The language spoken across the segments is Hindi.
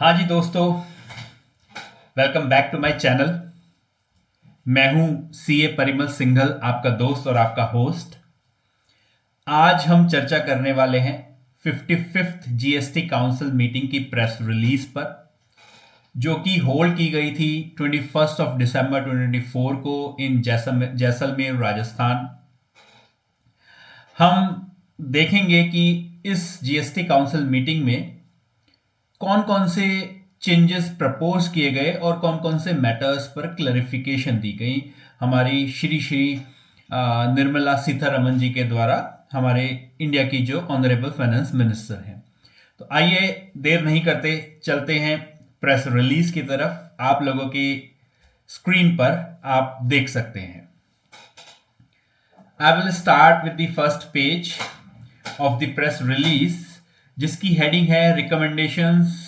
हाँ जी दोस्तों, welcome back to my channel. मैं हूं सीए परिमल सिंघल, आपका दोस्त और आपका होस्ट। आज हम चर्चा करने वाले हैं 55th जीएसटी काउंसिल मीटिंग की प्रेस रिलीज पर, जो कि होल्ड की गई थी 21 दिसंबर 2024 को इन जैसलमेर राजस्थान। हम देखेंगे कि इस जीएसटी काउंसिल मीटिंग में कौन कौन से चेंजेस प्रपोज किए गए और कौन कौन से मैटर्स पर क्लैरिफिकेशन दी गई हमारी श्री श्री निर्मला सीतारमन जी के द्वारा, हमारे इंडिया की जो ऑनरेबल फाइनेंस मिनिस्टर हैं। तो आइए देर नहीं करते, चलते हैं प्रेस रिलीज की तरफ। आप लोगों की स्क्रीन पर आप देख सकते हैं। I will start with the first page of the press release, जिसकी हेडिंग है recommendations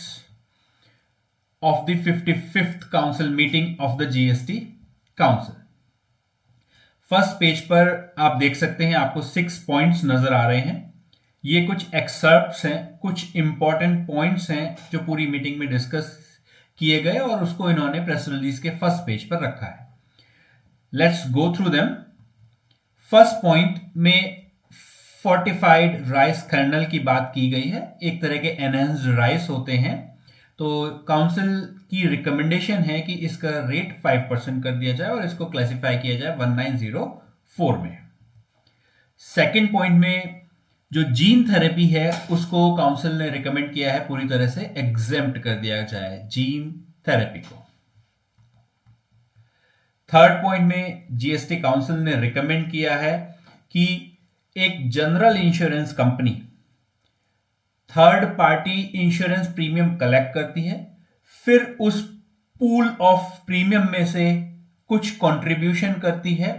of the 55th council meeting of the GST council। First page पर आप देख सकते हैं, आपको 6 पॉइंट्स नजर आ रहे हैं। ये कुछ एक्सर्प्ट्स हैं, कुछ इंपॉर्टेंट पॉइंट्स हैं जो पूरी मीटिंग में डिस्कस किए गए और उसको इन्होंने प्रेस रिलीज के फर्स्ट पेज पर रखा है। Let's go through them. First point में फोर्टिफाइड राइस कर्नल की बात की गई है। एक तरह के एनहेंस्ड राइस होते हैं, तो काउंसिल की रिकमेंडेशन है कि इसका रेट 5% कर दिया जाए और इसको क्लासिफाई किया जाए 1904 में। सेकेंड पॉइंट में जो जीन थेरेपी है उसको काउंसिल ने रिकमेंड किया है पूरी तरह से एग्जेम्प्ट कर दिया जाए जीन थेरेपी को। थर्ड पॉइंट में जीएसटी काउंसिल ने रिकमेंड किया है कि एक general insurance company third party insurance premium collect करती है, फिर उस पूल ऑफ प्रीमियम में से कुछ कंट्रीब्यूशन करती है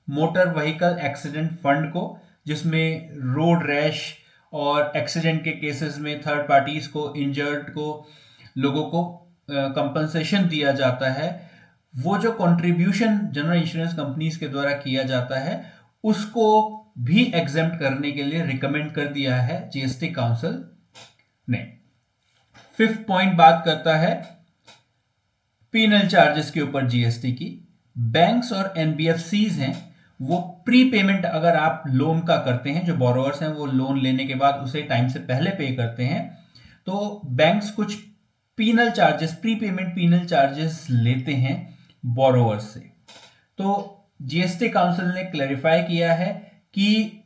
मोटर व्हीकल एक्सीडेंट फंड को, जिसमें रोड रैश और एक्सीडेंट के केसेस में थर्ड पार्टीज को, इंजर्ड को, लोगों को कंपनसेशन दिया जाता है। वो जो कंट्रीब्यूशन जनरल इंश्योरेंस कंपनीज के द्वारा किया जाता है उसको भी एग्जेम्प्ट करने के लिए रिकमेंड कर दिया है जीएसटी काउंसिल ने। फिफ्थ पॉइंट बात करता है पीनल चार्जेस के ऊपर जीएसटी की। बैंक्स और एनबीएफसीज हैं, वो प्री पेमेंट अगर आप लोन का करते हैं, जो बोरोवर्स हैं वो लोन लेने के बाद उसे टाइम से पहले पे करते हैं, तो बैंक्स कुछ penal charges, pre payment penal charges लेते हैं बोरोवर्स से। तो जीएसटी काउंसिल ने क्लैरिफाई किया है कि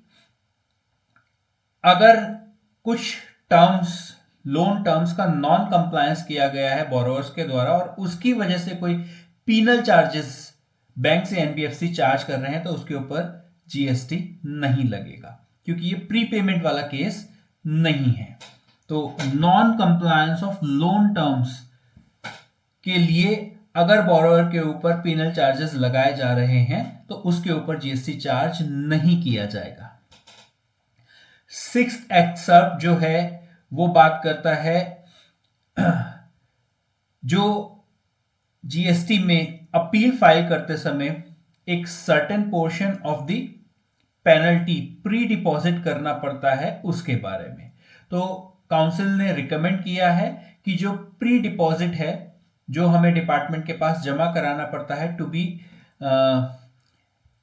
अगर कुछ टर्म्स, लोन टर्म्स का नॉन कंप्लायंस किया गया है बोरोवर्स के द्वारा और उसकी वजह से कोई पीनल चार्जेस बैंक से एनबीएफसी चार्ज कर रहे हैं, तो उसके ऊपर जीएसटी नहीं लगेगा, क्योंकि ये प्री पेमेंट वाला केस नहीं है। तो non compliance of loan terms के लिए अगर बोरोवर के ऊपर पीनल चार्जेस लगाए जा रहे हैं तो उसके ऊपर जीएसटी चार्ज नहीं किया जाएगा। सिक्स्थ एक्सर्प्ट जो है वो बात करता है जो जीएसटी में अपील फाइल करते समय एक certain portion of the penalty pre deposit करना पड़ता है, उसके बारे में। तो काउंसिल ने रिकमेंड किया है कि जो प्री डिपॉजिट है, जो हमें डिपार्टमेंट के पास जमा कराना पड़ता है to be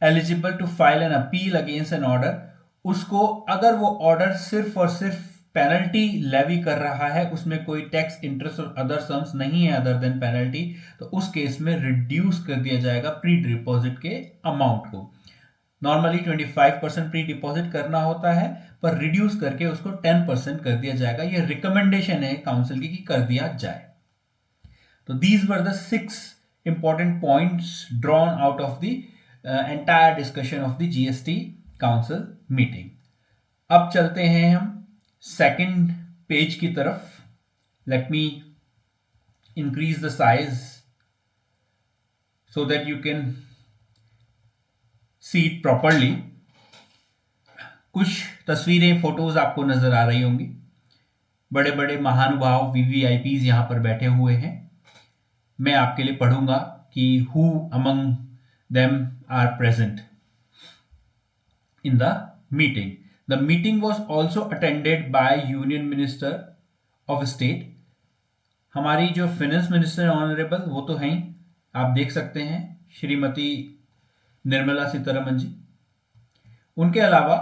eligible to file an appeal against an order, उसको अगर वो ऑर्डर सिर्फ और सिर्फ पेनल्टी लेवी कर रहा है, उसमें कोई टैक्स, इंटरेस्ट और अदर सम्स नहीं है अदर देन पेनल्टी, तो उस केस में रिड्यूस कर दिया जाएगा प्री डिपॉजिट के अमाउंट को। नॉर्मली 25% प्री डिपॉजिट करना होता है, पर रिड्यूस करके उसको 10% कर दिया जाएगा। ये रिकमेंडेशन है काउंसिल की कि कर दिया जाए। तो these were the 6 important points drawn out of the entire discussion of the GST council meeting. अब चलते हैं हम सेकंड पेज की तरफ। Let me increase the size so that you can see it properly. कुछ तस्वीरें, फोटोज आपको नजर आ रही होंगी। बड़े बड़े महानुभाव, वीवीआईपीज यहां पर बैठे हुए हैं। मैं आपके लिए पढ़ूंगा कि who among them are present in the meeting. The meeting was also attended by Union Minister of State. हमारी जो फाइनेंस मिनिस्टर ऑनरेबल वो तो हैं ही, आप देख सकते हैं, श्रीमती निर्मला सीतारमन जी। उनके अलावा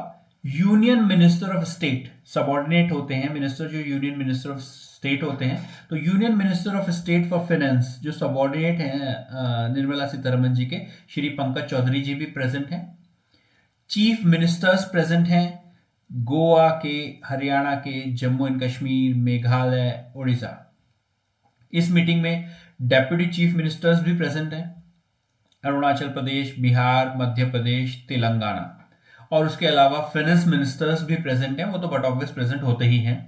union minister of state subordinate होते हैं, मिनिस्टर जो यूनियन मिनिस्टर ऑफ स्टेट होते हैं, तो union minister of state for finance जो सबॉर्डिनेट हैं निर्मला सीतारमन जी के, श्री पंकज चौधरी जी भी प्रेजेंट हैं। चीफ मिनिस्टर्स प्रेजेंट हैं गोवा के, हरियाणा के, जम्मू एंड कश्मीर, मेघालय, उड़ीसा। इस मीटिंग में डेप्यूटी चीफ मिनिस्टर्स भी प्रेजेंट हैं, अरुणाचल प्रदेश, बिहार, मध्य प्रदेश, तेलंगाना। और उसके अलावा फाइनेंस मिनिस्टर्स भी प्रेजेंट हैं, वो तो बट ऑब्वियस प्रेजेंट होते ही हैं,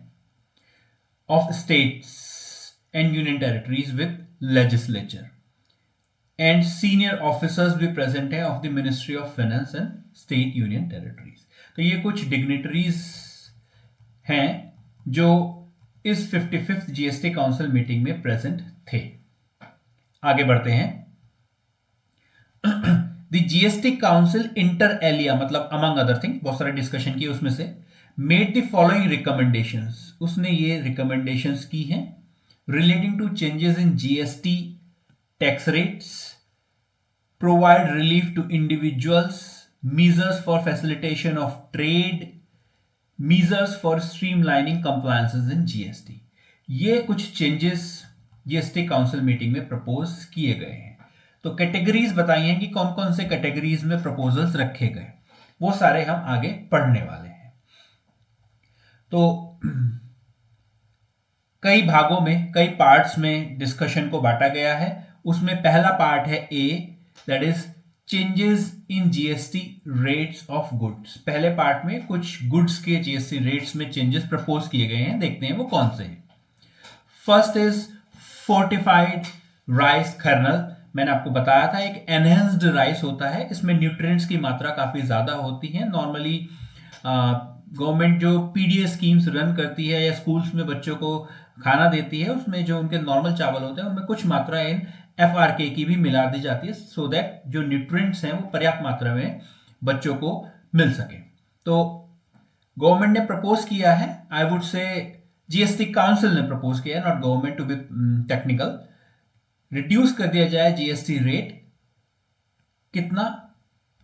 of states and union territories with legislature. And senior officers भी प्रेजेंट हैं of the ministry of finance and state union territories. तो ये कुछ डिग्निटरीज हैं जो इस 55th जीएसटी काउंसिल मीटिंग में प्रेजेंट थे। आगे बढ़ते हैं। The GST council inter alia, मतलब अमंग अदर थिंग, बहुत सारे डिस्कशन किए, उसमें से मेड द फॉलोइंग रिकमेंडेशंस, उसने ये रिकमेंडेशंस की हैं relating to changes in GST tax rates, provide relief to individuals, measures for facilitation of trade, measures for streamlining compliances in GST। ये कुछ चेंजेस जीएसटी काउंसिल मीटिंग में प्रपोज किए गए हैं। तो कैटेगरीज बताई हैं कि कौन कौन से कैटेगरीज में प्रपोजल्स रखे गए, वो सारे हम आगे पढ़ने वाले हैं। तो कई भागों में, कई पार्ट्स में डिस्कशन को बांटा गया है। उसमें पहला पार्ट है A, that is changes in GST rates of goods. पहले पार्ट में कुछ गुड्स के जीएसटी रेट्स में चेंजेस प्रपोज किए गए हैं, देखते हैं वो कौन से हैं। First is fortified rice kernel. मैंने आपको बताया था एक एनहेंस्ड राइस होता है, इसमें न्यूट्रिएंट्स की मात्रा काफी ज्यादा होती है। नॉर्मली गवर्नमेंट जो पीडीएस स्कीम्स रन करती है या स्कूल्स में बच्चों को खाना देती है, उसमें जो उनके नॉर्मल चावल होते हैं उनमें कुछ मात्रा इन एफआरके की भी मिला दी जाती है, सो दैट जो न्यूट्रिएंट्स हैं वो पर्याप्त मात्रा में बच्चों को मिल सके। तो गवर्नमेंट ने प्रपोज किया है, I would say GST council ने प्रपोज किया है, not government to be technical, reduce कर दिया जाए जीएसटी रेट, कितना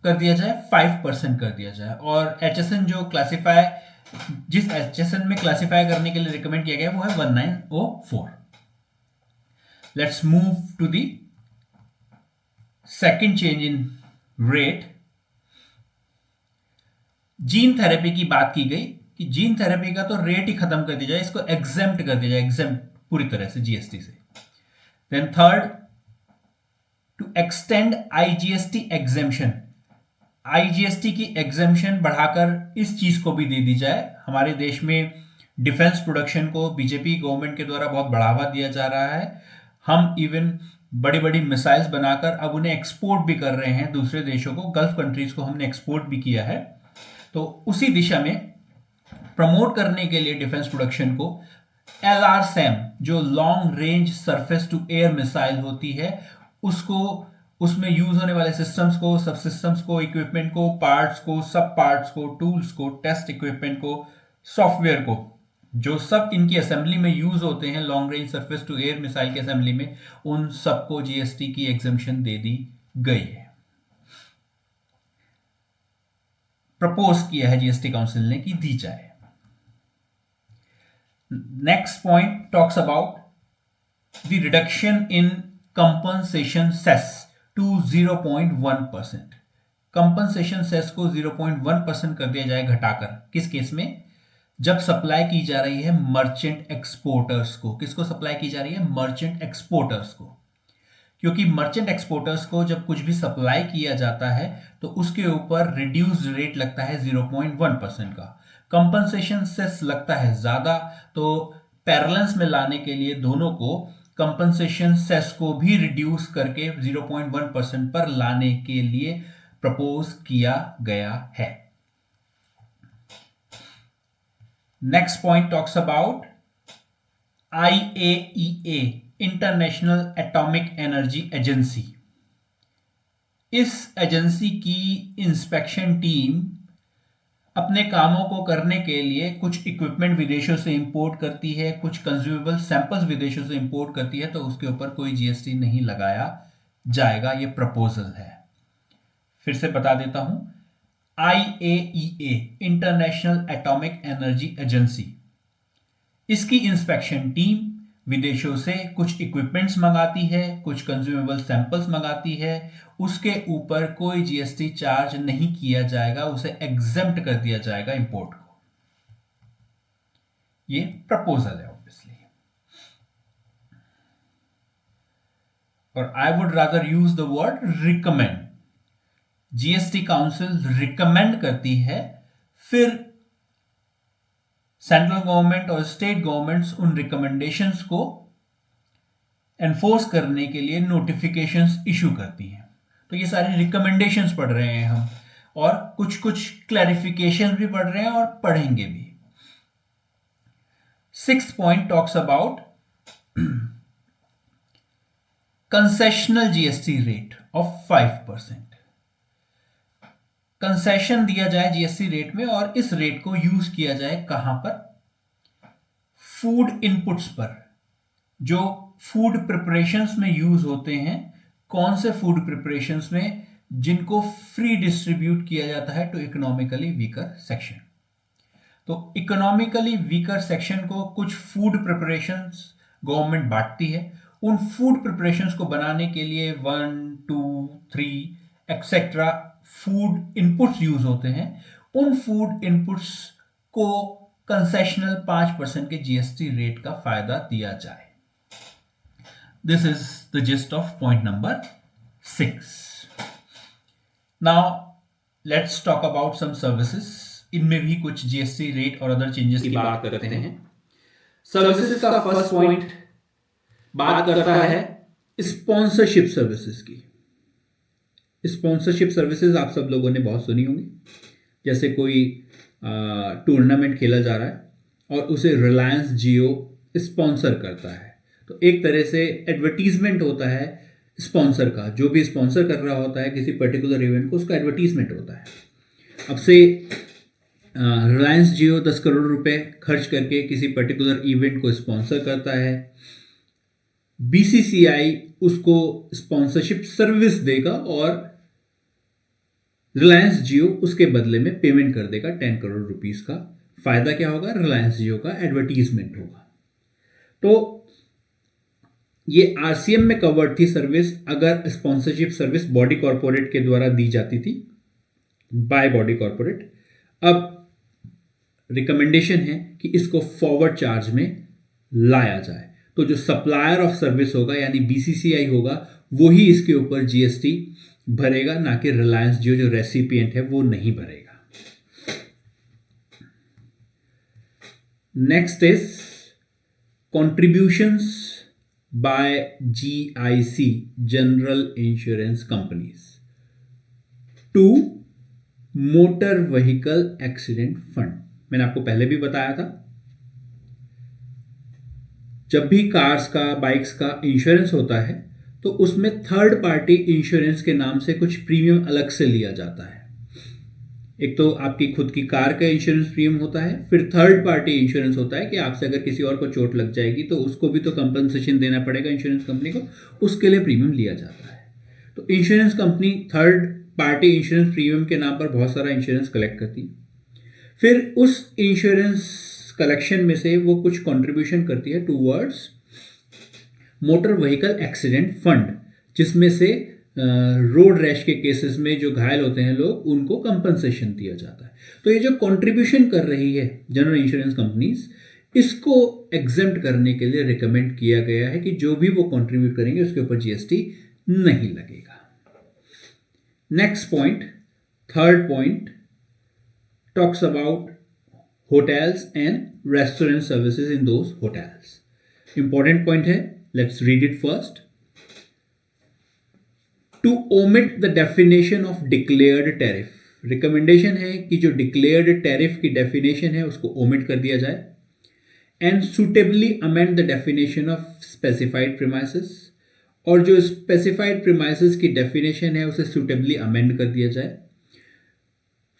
कर दिया जाए, 5% कर दिया जाए। और एचएसएन जो क्लासिफाई, जिस एचएसएन में क्लासिफाई करने के लिए रिकमेंड किया गया वो है 1904। Let's move to the second change in rate. Gene therapy की बात की गई कि जीन थेरेपी का तो रेट ही खत्म कर दिया जाए, इसको एग्जेम्प्ट कर दिया जाए, एग्जेम्प्ट पूरी तरह से जीएसटी से। Then third, to extend IGST exemption, IGST की एग्जेम्पशन बढ़ाकर इस चीज को भी दे दी जाए। हमारे देश में डिफेंस प्रोडक्शन को बीजेपी गवर्नमेंट के द्वारा बहुत बढ़ावा दिया जा रहा है। हम इवन बड़ी बड़ी मिसाइल्स बनाकर अब उन्हें एक्सपोर्ट भी कर रहे हैं दूसरे देशों को, गल्फ कंट्रीज को हमने एक्सपोर्ट भी किया है। तो उसी दिशा में प्रमोट करने के लिए डिफेंस प्रोडक्शन को LRSAM जो long range surface to air missile होती है, उसको, उसमें यूज होने वाले सिस्टम्स को, सब सिस्टम्स को, इक्विपमेंट को, पार्ट्स को, सब पार्ट्स को, टूल्स को, टेस्ट इक्विपमेंट को, सॉफ्टवेयर को, जो सब इनकी असेंबली में यूज होते हैं long range surface to air missile की असेंबली में, उन सबको जीएसटी की एग्जेम्पशन दे दी गई है, प्रपोज किया है जीएसटी काउंसिल ने कि दी जाए। Next point talks about the reduction in compensation cess to 0.1%। Compensation cess को 0.1% कर दिया जाए घटाकर, किस केस में, जब सप्लाई की जा रही है मर्चेंट एक्सपोर्टर्स को। किसको सप्लाई की जा रही है, मर्चेंट एक्सपोर्टर्स को, क्योंकि मर्चेंट एक्सपोर्टर्स को जब कुछ भी सप्लाई किया जाता है तो उसके ऊपर रिड्यूस्ड रेट लगता है 0.1% का, कंपनसेशन सेस लगता है ज्यादा। तो पैरेलल्स में लाने के लिए दोनों को, कंपनसेशन सेस को भी रिड्यूस करके 0.1% पर लाने के लिए प्रपोज किया गया है। Next point talks about IAEA, international atomic energy agency. इस एजेंसी की इंस्पेक्शन टीम अपने कामों को करने के लिए कुछ इक्विपमेंट विदेशों से इंपोर्ट करती है, कुछ कंज्यूमेबल सैंपल्स विदेशों से इंपोर्ट करती है, तो उसके ऊपर कोई जीएसटी नहीं लगाया जाएगा। ये प्रपोजल है। फिर से बता देता हूं, IAEA international atomic energy agency, इसकी इंस्पेक्शन टीम विदेशों से कुछ इक्विपमेंट्स मंगाती है, कुछ कंज्यूमेबल सैंपल्स मंगाती है, उसके ऊपर कोई जीएसटी चार्ज नहीं किया जाएगा, उसे एग्जेम्प्ट कर दिया जाएगा इंपोर्ट को। ये प्रपोजल है ऑब्वियसली, और I would rather use the word recommend. GST council recommend करती है, फिर सेंट्रल गवर्नमेंट और स्टेट गवर्नमेंट्स उन रिकमेंडेशंस को एनफोर्स करने के लिए नोटिफिकेशंस इशू करती हैं। तो ये सारी रिकमेंडेशंस पढ़ रहे हैं हम, और कुछ कुछ क्लैरिफिकेशन भी पढ़ रहे हैं और पढ़ेंगे भी। 6th point talks about concessional GST rate of 5%। Concession दिया जाए जीएसटी रेट में, और इस रेट को यूज किया जाए कहां पर? फूड इनपुट्स पर, जो फूड प्रिपरेशंस में यूज होते हैं। कौन से फूड प्रिपरेशंस में? जिनको फ्री डिस्ट्रीब्यूट किया जाता है टू इकोनॉमिकली वीकर सेक्शन। तो इकोनॉमिकली वीकर सेक्शन को कुछ फूड प्रिपरेशंस गवर्नमेंट बांटती है। उन फूड प्रिपरेशंस को बनाने के लिए 1, 2, 3 एक्सेट्रा फूड इनपुट्स यूज होते हैं। उन फूड इनपुट्स को कंसेशनल 5% के जीएसटी रेट का फायदा दिया जाए। This is the gist of point number 6। Now let's talk about some services. इनमें भी कुछ जीएसटी रेट और अदर चेंजेस की बात करते हैं। सर्विसेज का फर्स्ट पॉइंट बात करता है स्पॉन्सरशिप सर्विसेज की। स्पॉन्सरशिप सर्विसेज आप सब लोगों ने बहुत सुनी होंगी। जैसे कोई टूर्नामेंट खेला जा रहा है और उसे रिलायंस जियो स्पॉन्सर करता है, तो एक तरह से एडवर्टीजमेंट होता है स्पॉन्सर का। जो भी स्पॉन्सर कर रहा होता है किसी पर्टिकुलर इवेंट को, उसका एडवर्टीजमेंट होता है। अब से रिलायंस जियो 10 करोड़ रुपए खर्च करके किसी पर्टिकुलर इवेंट को स्पॉन्सर करता है। बीसीसीआई उसको स्पॉन्सरशिप सर्विस देगा और रिलायंस जियो उसके बदले में पेमेंट कर देगा 10 करोड़ रुपीस का। फायदा क्या होगा? रिलायंस जियो का एडवर्टीजमेंट होगा। तो ये आरसीएम में कवर्ड थी सर्विस, अगर स्पॉन्सरशिप सर्विस बॉडी कॉर्पोरेट के द्वारा दी जाती थी, बाय बॉडी कॉर्पोरेट। अब रिकमेंडेशन है कि इसको फॉरवर्ड चार्ज में लाया जाए। तो जो सप्लायर ऑफ सर्विस होगा यानी बीसीसीआई होगा, वो ही इसके ऊपर जीएसटी भरेगा, ना कि रिलायंस जियो जो रेसिपिएंट है वो नहीं भरेगा। Next is contributions by GIC general insurance companies to motor vehicle accident fund. मैंने आपको पहले भी बताया था, जब भी कार्स का, बाइक्स का इंश्योरेंस होता है तो उसमें थर्ड पार्टी इंश्योरेंस के नाम से कुछ प्रीमियम अलग से लिया जाता है। एक तो आपकी खुद की कार का इंश्योरेंस प्रीमियम होता है, फिर थर्ड पार्टी इंश्योरेंस होता है कि आपसे अगर किसी और को चोट लग जाएगी तो उसको भी तो कंपनसेशन देना पड़ेगा इंश्योरेंस कंपनी को, उसके लिए प्रीमियम लिया जाता है। तो insurance company third party insurance premium के नाम पर बहुत सारा इंश्योरेंस कलेक्ट करती है। फिर उस इंश्योरेंस कलेक्शन में से वो कुछ कंट्रीब्यूशन करती है towards motor vehicle accident fund, जिसमें से रोड रैश के केसेस में जो घायल होते हैं लोग, उनको कंपनसेशन दिया जाता है। तो ये जो कंट्रीब्यूशन कर रही है जनरल इंश्योरेंस कंपनीज, इसको एग्जेम्प्ट करने के लिए रिकमेंड किया गया है कि जो भी वो कंट्रीब्यूट करेंगे उसके ऊपर जीएसटी नहीं लगेगा। Next point, third point, talks about hotels and restaurant services in those hotels. Important point है, let's read it first. To omit the definition of declared tariff. Recommendation है कि जो declared tariff की definition है उसको omit कर दिया जाए, and suitably amend the definition of specified premises. और जो specified premises की definition है उसे suitably amend कर दिया जाए.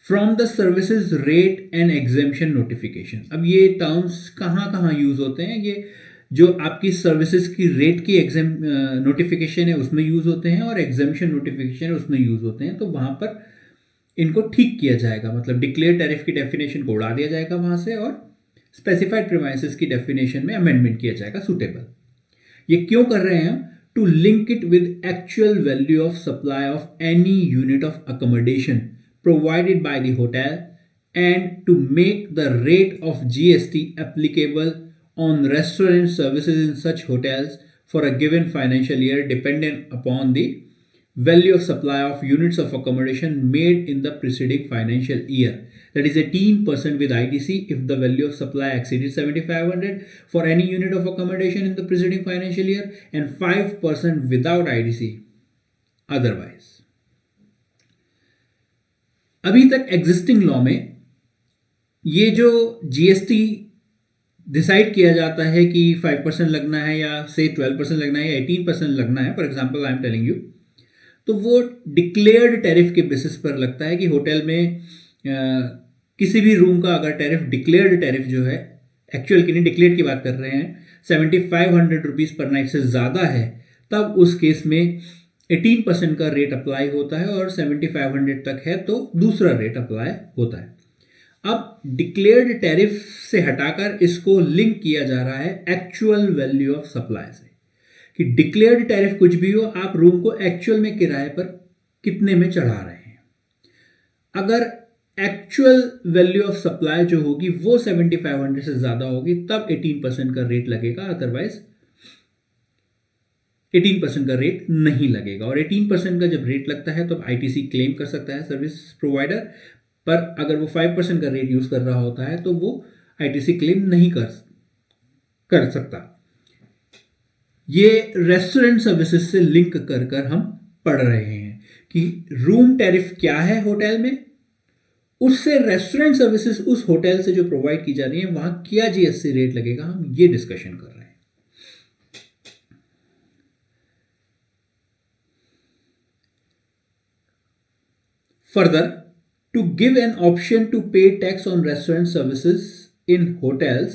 From the services rate and exemption notification. अब ये टर्म्स कहाँ कहाँ यूज होते हैं? ये जो आपकी सर्विसेज की रेट की एग्जाम नोटिफिकेशन है उसमें यूज होते हैं, और एग्जेम्पशन नोटिफिकेशन है उसमें यूज होते हैं। तो वहां पर इनको ठीक किया जाएगा, मतलब डिक्लेयर टैरिफ की डेफिनेशन को उड़ा दिया जाएगा वहां से, और स्पेसिफाइड प्रीमाइसेस की डेफिनेशन में अमेंडमेंट किया जाएगा सुटेबल। ये क्यों कर रहे हैं हम? To link it with actual value of supply of any unit of accommodation provided by the hotel, and to make the rate of GST applicable on restaurant services in such hotels for a given financial year dependent upon the value of supply of units of accommodation made in the preceding financial year. That is 18% with ITC if the value of supply exceeded 7,500 for any unit of accommodation in the preceding financial year, and 5% without ITC otherwise. अभी तक एग्जिस्टिंग लॉ में ये जो GST डिसाइड किया जाता है कि 5% लगना है, या से 12% लगना है, या 18% लगना है, for example I am telling you, तो वो डिक्लेयर्ड टैरिफ के बेसिस पर लगता है कि होटल में किसी भी रूम का अगर टैरिफ डिक्लेयर्ड टैरिफ जो है, एक्चुअल की नहीं डिक्लेयर्ड की बात कर रहे हैं, 7,500 रुपीज़ पर नाइट से ज़्यादा है, तब उस केस में 18% का रेट अप्लाई होता है, और 7,500 तक है तो दूसरा रेट अप्लाई होता है। अब डिक्लेयर्ड टैरिफ से हटाकर इसको लिंक किया जा रहा है एक्चुअल वैल्यू ऑफ सप्लाई से, कि डिक्लेयर्ड टैरिफ कुछ भी हो, आप रूम को एक्चुअल में किराए पर कितने में चढ़ा रहे हैं। अगर एक्चुअल वैल्यू ऑफ सप्लाई जो होगी वो 7,500 से ज्यादा होगी तब 18% का रेट लगेगा, अदरवाइज 18% का रेट नहीं लगेगा। और 18% का जब रेट लगता है तो ITC क्लेम कर सकता है सर्विस प्रोवाइडर, पर अगर वो 5% का रेट यूज कर रहा होता है तो वो ITC क्लेम नहीं कर सकता। ये रेस्टोरेंट सर्विसेज से लिंक कर कर हम पढ़ रहे हैं कि रूम टैरिफ क्या है होटल में, उससे रेस्टोरेंट सर्विसेज उस होटल से जो प्रोवाइड की जा रही है वहां क्या GST रेट लगेगा, हम ये डिस्कशन कर रहे हैं। Further, to give an option to pay tax on restaurant services in hotels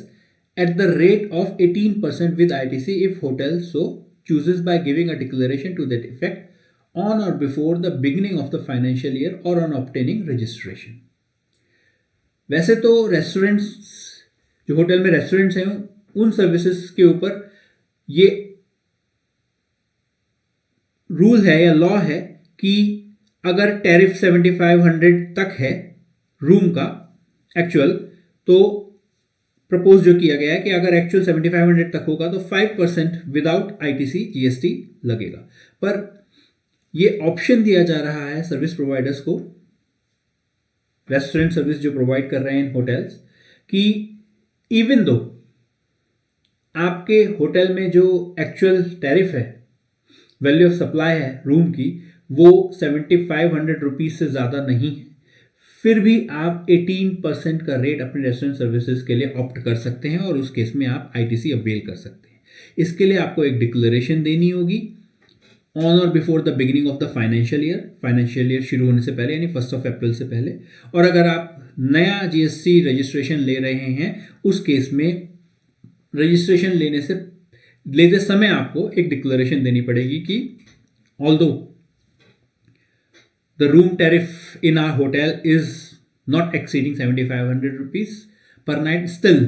at the rate of 18% with ITC if hotel so chooses by giving a declaration to that effect on or before the beginning of the financial year or on obtaining registration. वैसे तो रेस्टोरेंट्स, जो होटल में रेस्टोरेंट्स हैं, उन सर्विसेज के ऊपर ये रूल है या लॉ है कि अगर टैरिफ 7,500 तक है रूम का एक्चुअल, तो प्रपोज जो किया गया है कि अगर एक्चुअल 7,500 तक होगा तो 5% विदाउट ITC GST लगेगा। पर ये ऑप्शन दिया जा रहा है सर्विस प्रोवाइडर्स को, रेस्टोरेंट सर्विस जो प्रोवाइड कर रहे हैं होटल्स, कि इवन दो आपके होटल में जो एक्चुअल टैरिफ है, वैल्यू ऑफ सप्लाई है रूम की, वो 7,500 रुपीज से ज़्यादा नहीं है, फिर भी आप 18% का रेट अपने रेस्टोरेंट सर्विसेज के लिए ऑप्ट कर सकते हैं, और उस केस में आप ITC अवेल कर सकते हैं। इसके लिए आपको एक डिक्लेरेशन देनी होगी ऑन और before the beginning of the financial year शुरू होने से पहले, यानी 1 अप्रैल से पहले। और अगर आप नया GST रजिस्ट्रेशन ले रहे हैं, उस केस में रजिस्ट्रेशन लेते समय आपको एक डिक्लेरेशन देनी पड़ेगी कि although the room tariff in our hotel is not exceeding 7,500 rupees per night, still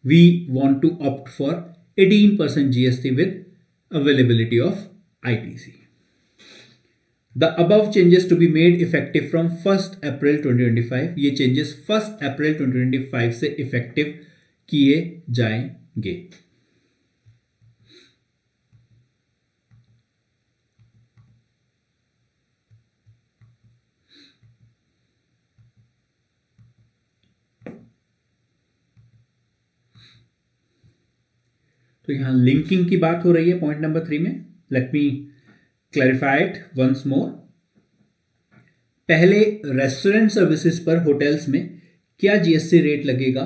we want to opt for 18% GST with availability of ITC. The above changes to be made effective from 1st April 2025. ये changes 1st April 2025 से effective किए जाएंगे। तो यहां लिंकिंग की बात हो रही है पॉइंट नंबर 3 में। Let me clarify it once more. पहले रेस्टोरेंट सर्विसेज पर होटल्स में क्या GST रेट लगेगा,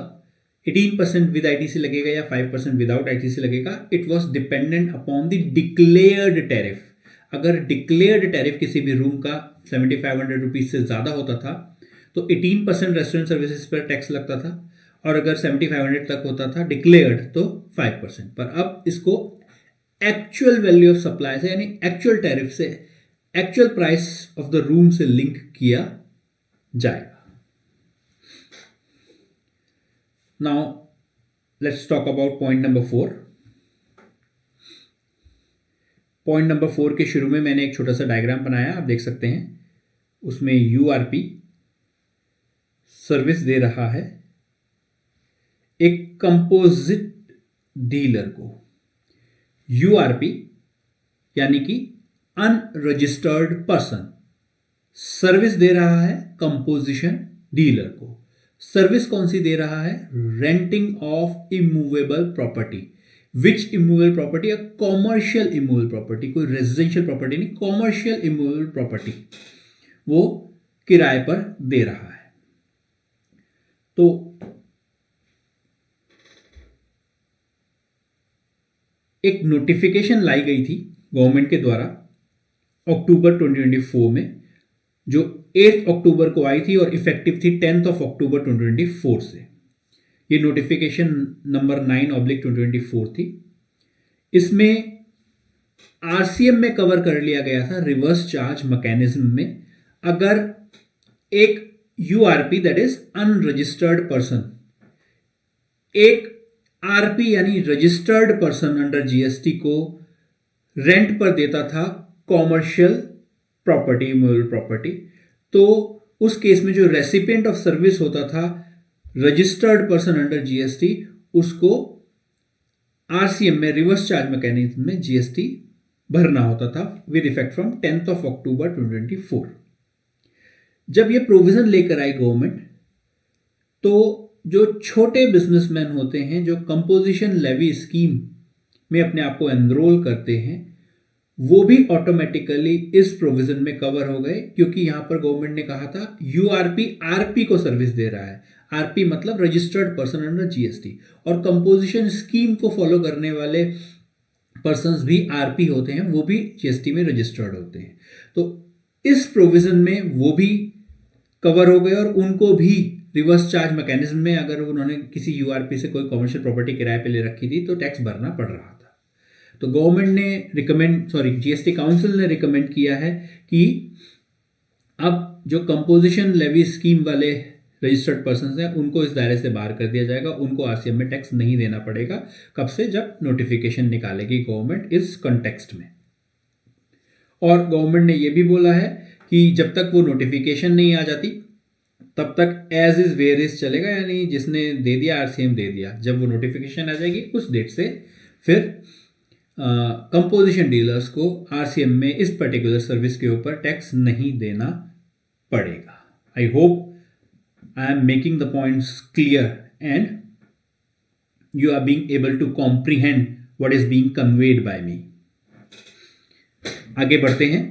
18% विद ITC लगेगा या 5% विदाउट ITC लगेगा, it was dependent upon the declared tariff. अगर डिक्लेयर्ड टैरिफ किसी भी रूम का 7,500 रुपीज से ज्यादा होता था तो 18% रेस्टोरेंट सर्विसेज पर टैक्स लगता था, और अगर 7500 तक होता था डिक्लेयर्ड तो 5%। पर अब इसको एक्चुअल वैल्यू ऑफ सप्लाई से, यानी एक्चुअल टैरिफ से, actual price of the room से लिंक किया जाएगा। Now let's talk about point number 4। Point number 4 के शुरू में मैंने एक छोटा सा डायग्राम बनाया, आप देख सकते हैं। उसमें यूआरपी सर्विस दे रहा है एक कंपोजिट डीलर को। यूआरपी यानी कि अनरजिस्टर्ड पर्सन सर्विस दे रहा है कंपोजिशन डीलर को। सर्विस कौन सी दे रहा है? Renting of immovable property. Which immovable property? A commercial immovable property, कोई रेजिडेंशियल प्रॉपर्टी नहीं, कॉमर्शियल इमूवेबल प्रॉपर्टी वो किराए पर दे रहा है। तो एक नोटिफिकेशन लाई गई थी गवर्नमेंट के द्वारा अक्टूबर 2024 में, जो 8 अक्टूबर को आई थी और इफेक्टिव थी 10 अक्टूबर 2024 से। ये नोटिफिकेशन नंबर 9/2024 थी। इसमें आरसीएम में कवर कर लिया गया था रिवर्स चार्ज मैकेनिज्म में, अगर एक URP that is unregistered person, एक आरपी यानी रजिस्टर्ड पर्सन अंडर जीएसटी को रेंट पर देता था कॉमर्शियल प्रॉपर्टी, इमूवेबल प्रॉपर्टी, तो उस केस में जो रेसिपिएंट ऑफ सर्विस होता था रजिस्टर्ड पर्सन अंडर जीएसटी, उसको आरसीएम में रिवर्स चार्ज मैकेनिज्म में जीएसटी भरना होता था विद इफेक्ट फ्रॉम 10 अक्टूबर 2024। जब ये प्रोविजन लेकर आई गवर्नमेंट, तो जो छोटे बिजनेसमैन होते हैं जो कंपोजिशन लेवी स्कीम में अपने आप को एनरोल करते हैं, वो भी ऑटोमेटिकली इस प्रोविजन में कवर हो गए, क्योंकि यहां पर गवर्नमेंट ने कहा था यूआरपी आरपी को सर्विस दे रहा है। आरपी मतलब रजिस्टर्ड पर्सन अंडर जीएसटी, और कंपोजिशन स्कीम को फॉलो करने वाले पर्संस भी आरपी होते हैं, वो भी जीएसटी में रजिस्टर्ड होते हैं। तो इस प्रोविजन में वो भी कवर हो गए, और उनको भी रिवर्स चार्ज मैकेनिज्म में अगर उन्होंने किसी यूआरपी से कोई कमर्शियल प्रॉपर्टी किराए पे ले रखी थी तो टैक्स भरना पड़ रहा था। तो गवर्नमेंट ने जीएसटी काउंसिल ने रिकमेंड किया है कि अब जो कंपोजिशन लेवी स्कीम वाले रजिस्टर्ड पर्सन हैं उनको इस दायरे से बाहर कर दिया जाएगा, उनको आरसीएम में टैक्स नहीं देना पड़ेगा। कब से? जब नोटिफिकेशन निकालेगी गवर्नमेंट इस कॉन्टेक्स्ट में। और गवर्नमेंट ने यह भी बोला है कि जब तक वो नोटिफिकेशन नहीं आ जाती तब तक एज इज वेयर इज चलेगा, यानी जिसने दे दिया आरसीएम दे दिया। जब वो नोटिफिकेशन आ जाएगी उस डेट से फिर कंपोजिशन डीलर्स को आरसीएम में इस पर्टिकुलर सर्विस के ऊपर टैक्स नहीं देना पड़ेगा। I hope I am making the points clear and you are being able to comprehend what is being conveyed by me. आगे बढ़ते हैं।